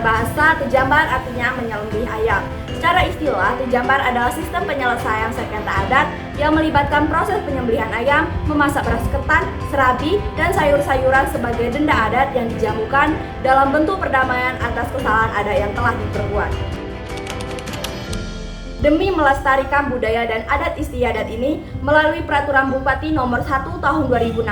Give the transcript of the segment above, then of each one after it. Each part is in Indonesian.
bahasa, Tejambar artinya menyembelih ayam. Secara istilah, Tejambar adalah sistem penyelesaian sengketa adat yang melibatkan proses penyembelihan ayam, memasak beras ketan, serabi, dan sayur-sayuran sebagai denda adat yang dijamukan dalam bentuk perdamaian atas kesalahan adat yang telah diperbuat. Demi melestarikan budaya dan adat istiadat ini, melalui Peraturan Bupati Nomor 1 Tahun 2016,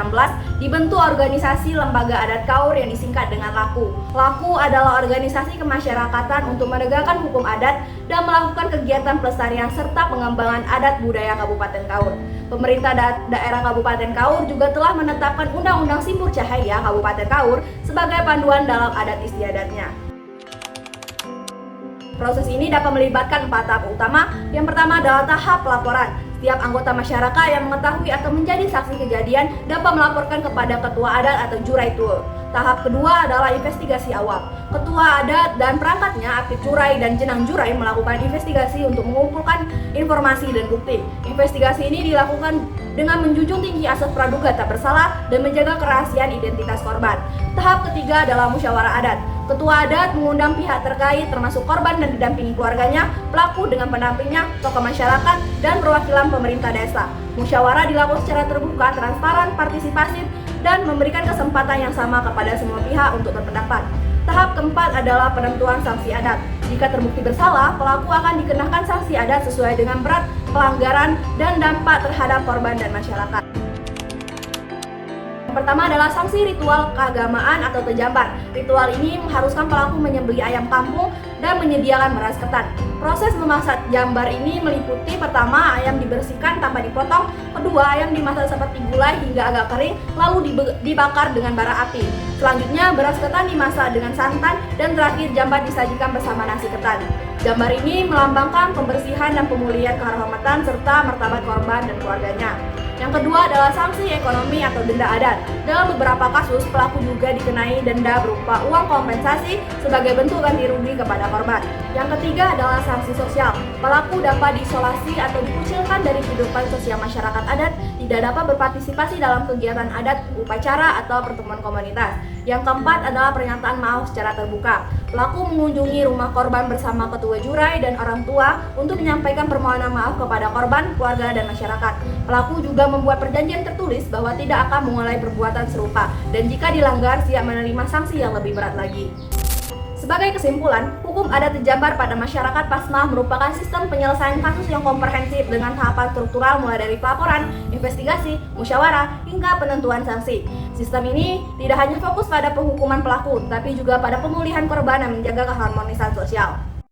dibentuk organisasi Lembaga Adat Kaur yang disingkat dengan LAKU. LAKU adalah organisasi kemasyarakatan untuk menegakkan hukum adat dan melakukan kegiatan pelestarian serta pengembangan adat budaya Kabupaten Kaur. Pemerintah daerah Kabupaten Kaur juga telah menetapkan Undang-Undang Simbur Cahaya Kabupaten Kaur sebagai panduan dalam adat istiadatnya. Proses ini dapat melibatkan 4 tahap utama. Yang pertama adalah tahap pelaporan. Setiap anggota masyarakat yang mengetahui atau menjadi saksi kejadian dapat melaporkan kepada ketua adat atau jurai tul. Tahap kedua adalah investigasi awal. Ketua adat dan perangkatnya, aktif jurai dan jenang jurai melakukan investigasi untuk mengumpulkan informasi dan bukti. Investigasi ini dilakukan dengan menjunjung tinggi asas praduga tak bersalah dan menjaga kerahasiaan identitas korban. Tahap ketiga adalah musyawarah adat. Ketua adat mengundang pihak terkait termasuk korban dan didampingi keluarganya, pelaku dengan pendampingnya, tokoh masyarakat, dan perwakilan pemerintah desa. Musyawarah dilakukan secara terbuka, transparan, partisipasif, dan memberikan kesempatan yang sama kepada semua pihak untuk berpendapat. Tahap keempat adalah penentuan sanksi adat. Jika terbukti bersalah, pelaku akan dikenakan sanksi adat sesuai dengan berat pelanggaran dan dampak terhadap korban dan masyarakat. Yang pertama adalah sanksi ritual keagamaan atau Tejambar. Ritual ini mengharuskan pelaku menyembelih ayam kampung dan menyediakan beras ketan. Proses memasak jambar ini meliputi pertama, ayam dibersihkan tanpa dipotong, kedua, ayam dimasak seperti gulai hingga agak kering, lalu dibakar dengan bara api. Selanjutnya, beras ketan dimasak dengan santan, dan terakhir jambar disajikan bersama nasi ketan. Jambar ini melambangkan pembersihan dan pemulihan kehormatan serta martabat korban dan keluarganya. Yang kedua adalah sanksi ekonomi atau denda adat. Dalam beberapa kasus, pelaku juga dikenai denda berupa uang kompensasi sebagai bentuk ganti rugi kepada korban. Yang ketiga adalah sanksi sosial. Pelaku dapat diisolasi atau dikucilkan dari kehidupan sosial masyarakat adat, tidak dapat berpartisipasi dalam kegiatan adat, upacara, atau pertemuan komunitas. Yang keempat adalah pernyataan maaf secara terbuka. Pelaku mengunjungi rumah korban bersama ketua jurai dan orang tua untuk menyampaikan permohonan maaf kepada korban, keluarga, dan masyarakat. Pelaku juga membuat perjanjian tertulis bahwa tidak akan mengulangi perbuatan serupa dan jika dilanggar siap menerima sanksi yang lebih berat lagi. Sebagai kesimpulan, hukum adat Tejambar pada masyarakat Pasmah merupakan sistem penyelesaian kasus yang komprehensif dengan tahapan struktural mulai dari pelaporan, investigasi, musyawarah, hingga penentuan sanksi. Sistem ini tidak hanya fokus pada penghukuman pelaku, tapi juga pada pemulihan korban dan menjaga keharmonisan sosial.